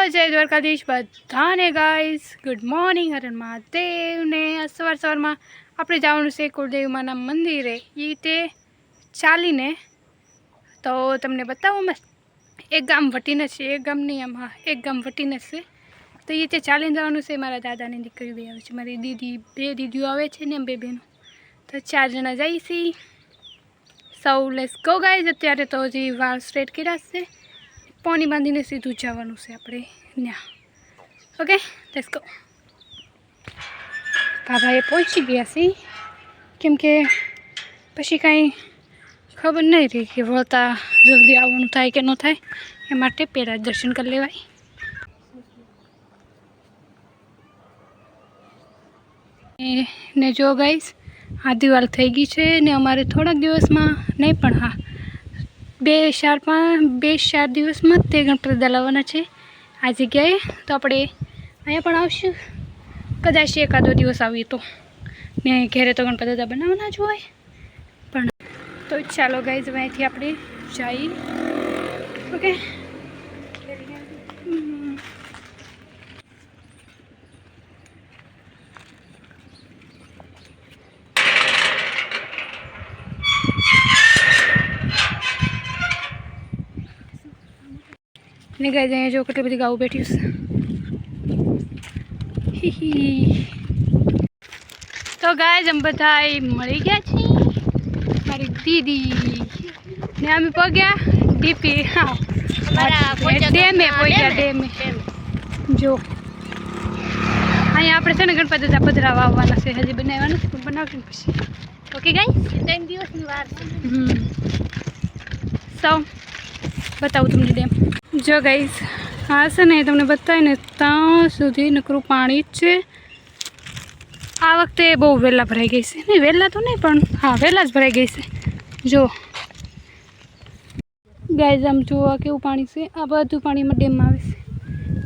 जय द्वारकाधीश बधाने guys good morning हर महादेव ने सवार सवार में આપણે જવાનું છે કુળદેવીમાના મંદિરે એ તે ચાલીને તો તમને બતાવું મેં એક ગામ વટીને છે એક ગામ નહીં આમ હા એક ગામ વટીને છે તો એ તે ચાલીને જવાનું છે મારા દાદાની દીકરી બે આવે છે મારી દીદી બે દીદીઓ આવે છે ને બે બહેનો તો 4 જણા જઈએ છીએ સૌ લેટ્સ ગો ગાઈઝ અત્યારે તો હજી વાળ સ્ટ્રેટ કર્યા છે પાણી બાંધીને સીધું જવાનું છે આપણે ત્યાં ઓકે લેટ્સ ગો બાબાએ પહોંચી ગયા છે કેમ કે પછી કાંઈ ખબર નહીં રહી કે વળતા જલ્દી આવવાનું થાય કે ન થાય એ માટે પહેલાં દર્શન કરી લેવાય ને જો ગાઈસ આ દિવાલ થઈ ગઈ છે ને અમારે થોડાક દિવસમાં નહીં પણ હા 2-4 દિવસમાં તે ગણપતિ લાવવાના છે આ જગ્યાએ તો આપણે અહીંયા પણ આવશું કદાચ એકાદો દિવસ આવીએ તો ને ઘરે તો ગણપતિ દાદા બનાવવાના જ હોય પણ તો ચાલો ગાઈઝ અહીંથી આપણે જઈએ ઓકે ને ગાઈઝ અહીંયા જો કેટલી બધી ગાઉં બેઠી છે તો ગાઈઝ અમે બધા મળી ગયા છીએ મારી દીદી ને અમે પગ્યા ડીપી હા ડેમે પગ્યા ડેમે જો અહીંયા આપણે છે ને ગણપતિ દાદા પધરાવા આવવાના છે હજી બનાવવા નથી પણ બનાવશું પછી ઓકે ગાઈઝ 3 દિવસની વાર સૌ બતાવું તમને ડેમ જો ગાઈઝ હા છે ને તમને બતાવીને ત્યાં સુધી નકરું પાણી જ છે આ વખતે બહુ વહેલા ભરાઈ ગઈ છે નહીં વહેલા તો નહીં પણ હા વહેલા જ ભરાઈ ગઈ છે જો ગાઈઝ આમ જોવા કેવું પાણી છે આ બધું પાણીમાં ડેમમાં આવે છે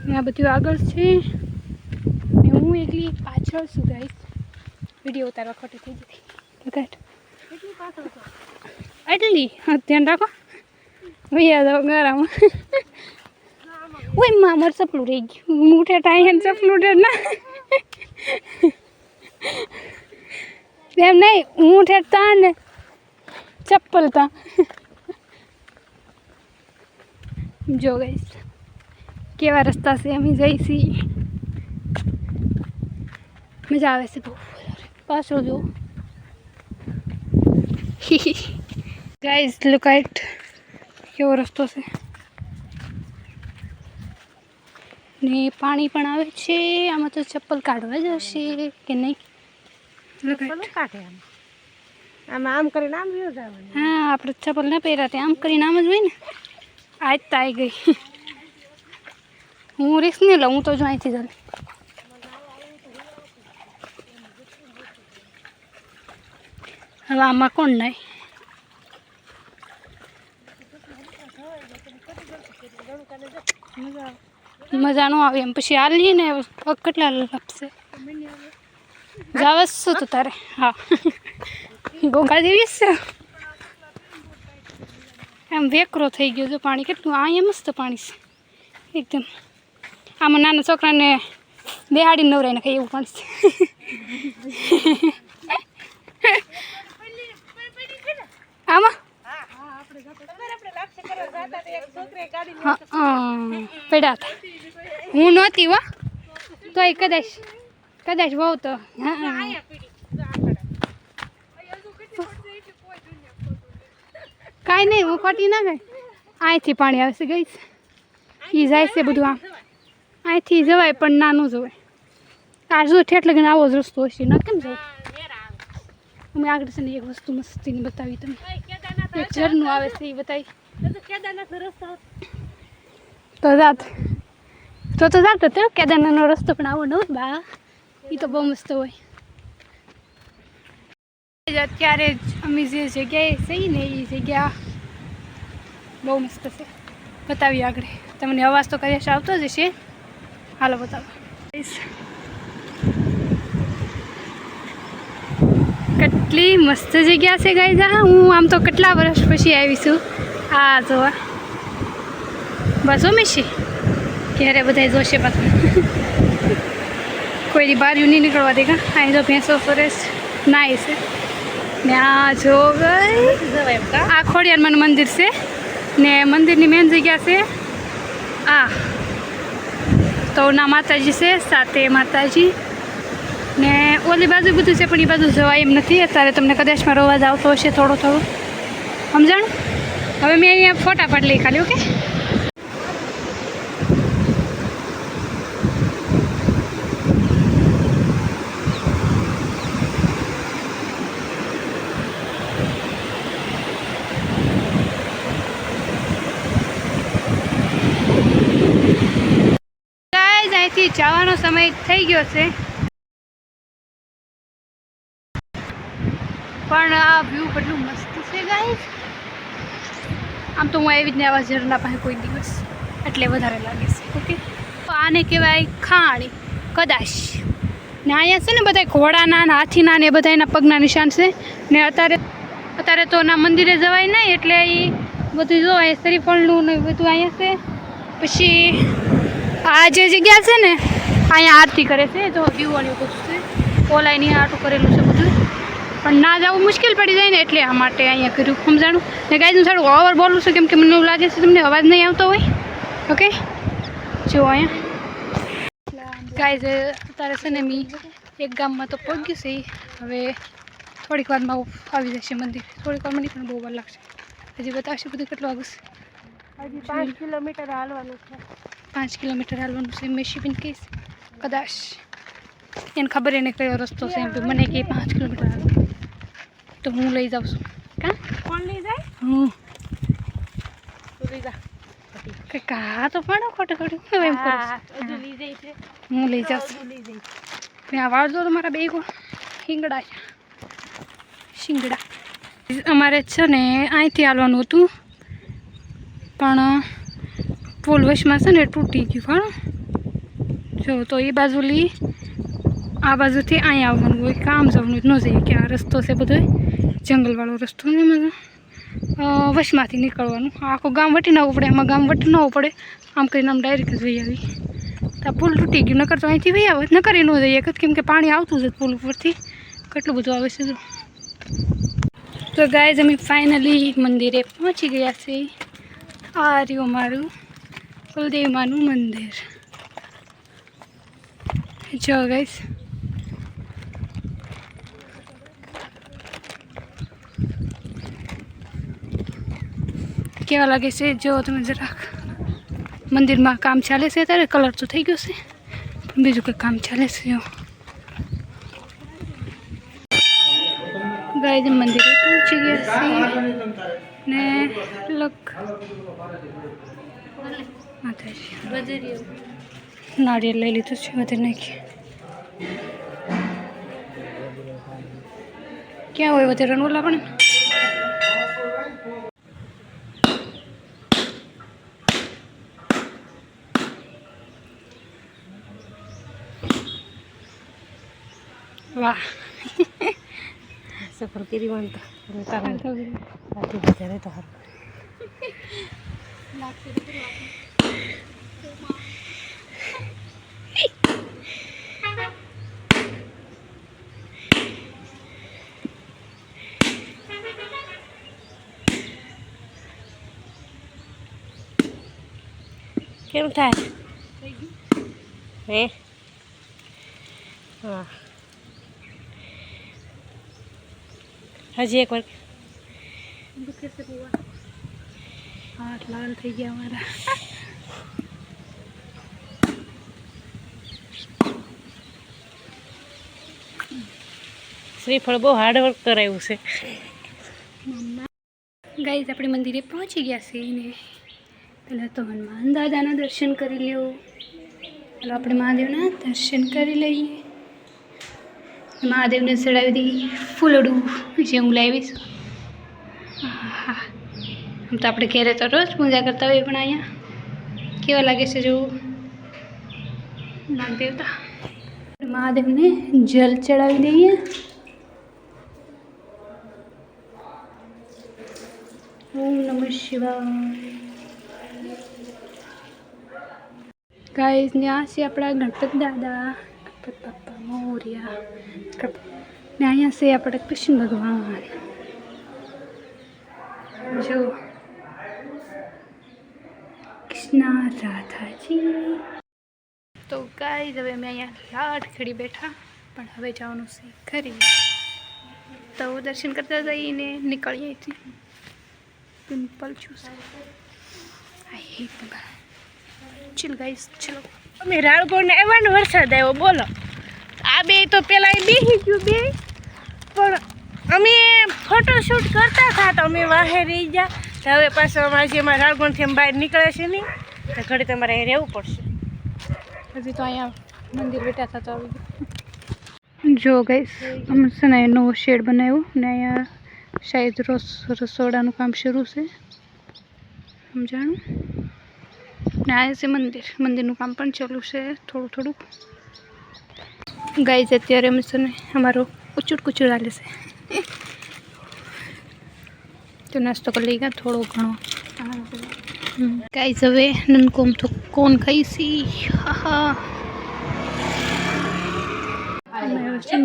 ને આ બધું આગળ છે ને હું એકલી પાછળ છું ગાઈઝ વિડીયો ઉતારવા ખોટી થઈ જતી બતાટ એટલી હા ધ્યાન રાખો ભૈયા દો ગરામાં ઓય માં મારું ચપલું રહી ગયું મૂઠે ટાઈમ ચપલું ડે ના એમ નહીં હું ઠેરતા ને ચપ્પલ તા જો ગઈશ કેવા રસ્તા છે અમે જઈશી મજા આવે છે બહુ પાછળ જો ગાઈઝ લુક એટ કેવો રસ્તો છે ને પાણી પણ આવે છે આમાં તો ચપ્પલ કાઢવા જ હશે કે નહીં કાઢે આમાં આમ કરીને આમ હા આપણે ચપ્પલ ના પહેર્યા આમ કરીને આમ જ હોય ને આજ તો આવી ગઈ હું રિસ્ક નહીં લઉં હું તો જો અહીંથી જલ્દી હવે આમાં કોણ નહીં મજા ન આવે એમ પછી આ લઈએ ને કેટલા લાપશે જાવસ શું તો તારે હા ગોગા જેવી છે એમ વેકરો થઈ ગયો જો પાણી કેટલું અહીંયા મસ્ત પાણી છે એકદમ આમાં નાના છોકરાને બેહાડીને નવરાઈને ખાઈ એવું પાણી છે આમાં પડ્યા હતા હું નહોતી હો તોય કદાચ બહુ તો કાંઈ નહીં હું ખોટી ના ગઈ અહીંથી પાણી આવશે ગઈ એ જાય છે બધું આમ અહીંથી જવાય પણ ના ન જવાય આ જો ઠેઠ લગીને આવો જ રસ્તો હશે ના કેમ જવું અમે આગળ છે ને એક વસ્તુ મસ્તીની બતાવી તમે એક ઝરનું આવે છે એ બતાવી તો જાત હતો કેદારનાથનો રસ્તો પણ આવો ન હોય બા એ તો બહુ મસ્ત હોય અત્યારે અમે જે જગ્યાએ છીએ ને એ જગ્યા બહુ મસ્ત છે બતાવીએ આગળ તમને અવાજ તો કદાચ આવતો જ હશે હાલો બતાવો કેટલી મસ્ત જગ્યા છે ગાઈઝ હું આમ તો કેટલા વર્ષ પછી આવી છું આ જોવા બસ મેશી ત્યારે બધા જોશે પાછું કોઈ બહાર નહીં નીકળવા દે કા અહીં તો ભેંસો સરસ નાય છે ને આ જો ગઈ આ ખોડિયારમાંનું મંદિર છે ને મંદિરની મેન જગ્યા છે આ તો ના માતાજી છે સાથે માતાજી ને ઓલી બાજુ બધું છે પણ એ બાજુ જવાય એમ નથી અત્યારે તમને કદાચ મારો અવાજ આવતો હશે થોડો થોડો સમજણ હવે મેં અહીંયા ફોટા પાડી લઈ ખાલી ઓકે અહીંથી જવાનો સમય થઈ ગયો છે પણ આ વ્યૂ કેટલું મસ્ત છે ગાઈસ આમ તો હું આવી જ ને આવા ઝરણા પાસે કોઈ દિવસ એટલે વધારે લાગે છે ઓકે તો આને કહેવાય ખાણી કદાચ ને અહીંયા છે ને બધા ઘોડાના ને હાથીના ને બધા એના પગના નિશાન છે ને અત્યારે તો ના મંદિરે જવાય નહીં એટલે એ બધું જોવાય શ્રીફળનું ને બધું અહીંયા છે પછી આ જે જગ્યા છે ને અહીંયા આરતી કરે છે તો વ્યૂવાળી બધું છે ઓલાઈની આટું કરેલું છે બધું પણ ના જવું મુશ્કેલ પડી જાય ને એટલે આ માટે અહીંયા કર્યું સમજાણું ને ગાઈઝ હું થોડું ઓવર બોલું છું કેમ કે મને એવું લાગે છે તમને અવાજ નહીં આવતો હોય ઓકે જો અહીંયા ગાઈઝ અત્યારે છે ને મેં એક ગામમાં તો પહોંચ્યું છે હવે થોડીક વારમાં આવી જશે મંદિર થોડીક વારમાં નહીં પણ બહુ વાર લાગશે હજી બતાવશે બધું કેટલું આગળ હજી 5 કિલોમીટર હાલવાનું છે 5 કિલોમીટર હાલવાનું છે મેં શિપિન કહીશ કદાચ એને ખબર એને કયો રસ્તો છે એમ મને કે 5 કિલોમીટર હાલ તો હું લઈ જાઉં છું કા કોણ લઈ જાય હું લઈ જા કે કા તો પણ ખોટું ખોટું હું એમ કરું લઈ જાય છે હું લઈ જાઉં છું લઈ જાય ને આ વાળજો તો મારા બે શિંગડા છે શિંગડા અમારે છે ને અહીંથી હાલવાનું હતું પણ પુલ વચમાં છે ને તૂટી ગયું પણ જો તો એ બાજુલી આ બાજુથી અહીંયા આવવાનું હોય કામ જવાનું ન જઈએ કે આ રસ્તો છે બધો જંગલવાળો રસ્તો ને એમાં વચમાંથી નીકળવાનું આખું ગામ વટી ના આવવું પડે એમાં ગામ વટી ન આવવું પડે આમ કરીને આમ ડાયરેક્ટ જ વહી આવી તો પુલ તૂટી ગયું નકર તો અહીંથી વહી આવે નકર એ ન જઈએ કેમ કે પાણી આવતું જ પુલ ઉપરથી કેટલું બધું આવે છે તો ગાઈઝ અમે ફાઇનલી મંદિરે પહોંચી ગયા છે આ રહ્યું મારું કુલદેવમાનું મંદિર જો ગાઈઝ કેવા લાગે છે જો તમે જરાક મંદિરમાં કામ ચાલે છે ત્યારે કલર તો થઈ ગયો છે પણ બીજું કંઈ કામ ચાલે છે ગાઈઝ મંદિરે પહોંચી ગયા છે ને માતાજી નાળિયેર લઈ લીધું છે વધારે નાખી ક્યાં હોય વધારે રણોલા પણ વાહ સફર કરી વાંધો ત્યારે તો કેમ થાય હે હા હજી એક વાર હાથ લાલ થઈ ગયા અમારા શ્રીફળ બહુ હાર્ડવર્ક કરાવ્યું છે ગાઈઝ આપણે મંદિરે પહોંચી ગયા છીએ ને પહેલાં તો હનુમાન દાદાના દર્શન કરી લ્યો ચાલો આપણે મહાદેવના દર્શન કરી લઈએ મહાદેવને ચડાવી દઈએ ફૂલડું જે હું લાવીશ હા આમ તો આપણે ઘેરે તો રોજ પૂજા કરતા હોઈએ પણ અહીંયા કેવા લાગે છે જોવું નાગદેવતા મહાદેવને જલ ચડાવી દઈએ ઓમ નમઃ શિવાય ગાઈઝ ને આ છે આપણા ગણપત દાદા, ગણપત બાપા મોર્યા, ને અહીંયા છે આપણે કૃષ્ણ ભગવાન. જો કૃષ્ણ રાધાજી. તો ગાઈઝ હવે અમે અહીંયા લાડ ખડી બેઠા, પણ હવે જવાનું છે ઘરે. તો દર્શન કરતા જઈને નીકળીએ અહીંથી. પિમ્પલ છું આઈ હેટ ચિલ ગાઈઝ ચલો. અમે રાળગોળને આવવાનો વરસાદ આવ્યો બોલો. આ બે તો પેલા બેસી ગયું બે, પણ અમે ફોટોશૂટ કરતા હતા તો અમે વાહે રહી ગયા. તો હવે પાછું અમારે જેમાં રાળગોળથી અમે બહાર નીકળે છે નહીં, તો ઘડી તમારે અહીં રહેવું પડશે. હજી તો અહીંયા મંદિર બેઠા હતા તો આવી ગયું. જો ગાઈસ અમે છે ને નવો શેડ બનાવ્યો ને અહીંયા શાયદ રસોડાનું કામ શરૂ છે સમજાણું. ને આ છે મંદિરનું કામ પણ ચાલુ છે થોડું. ગાઈસ અત્યારે અમે છે ને અમારો કુચુડ હાલે છે, તો નાસ્તો કરી લઈ ગયા થોડો ઘણો. ગાઈસ હવે નનકોમ તો કોણ ખાઈશી.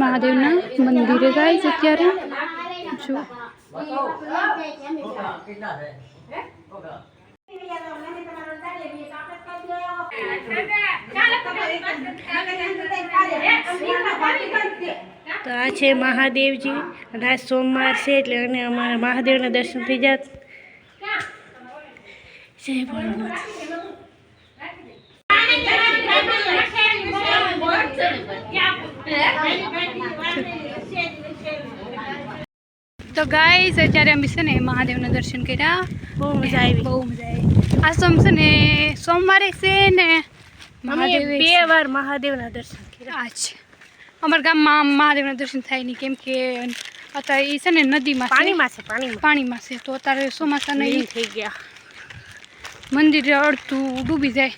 મહાદેવના મંદિરે ગાઈસ અત્યારે જો તો આ છે મહાદેવજી અને આજ સોમવાર છે એટલે અને અમારા મહાદેવના દર્શન થઈ જાત. જય ભોળાનાથ. તો ગાઈસ અત્યારે અમે છે ને મહાદેવના દર્શન કર્યા. બહુ મજા આવી. આ છે ને સોમવારે છે ને અમે બે વાર મહાદેવના દર્શન કર્યા. આજ અમારા ગામમાં મહાદેવના દર્શન થાય નહીં, કેમ કે અત્યારે એ છે ને નદીમાં પાણીમાં છે. તો અત્યારે ચોમાસાના થઈ ગયા મંદિર અડધું ડૂબી જાય,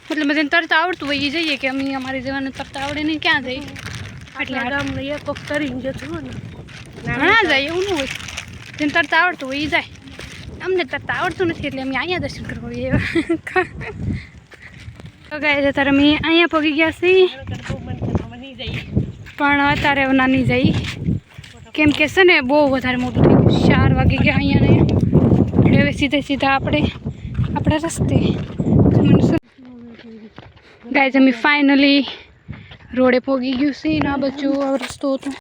મતલબ તેને તરતા આવડતું હોય એ જઈએ, કે અમે અમારે જવાનું તરતા આવડે નહીં ક્યાં જઈએ. એટલે ગામને એક વખત કરીને જતું ને ઘણા જાય એવું ન હોય, જેને તરતા આવડતું હોય એ જાય. અમને તરતા આવડતું નથી એટલે અમે અહીંયા દર્શન કરવા આવીએ. તો ગાય અત્યારે અમે અહીંયા પગી ગયા છીએ, પણ અત્યારે ના નહીં જઈ, કેમ કે છે ને બહુ વધારે મોટું થઈ ગયું. 4 વાગી ગયા અહીંયા ને, એટલે હવે સીધા આપણે રસ્તે. ગાય અમે ફાઇનલી રોડે પહોંચી ગયું છે ને આ બાજુ રસ્તો હતો.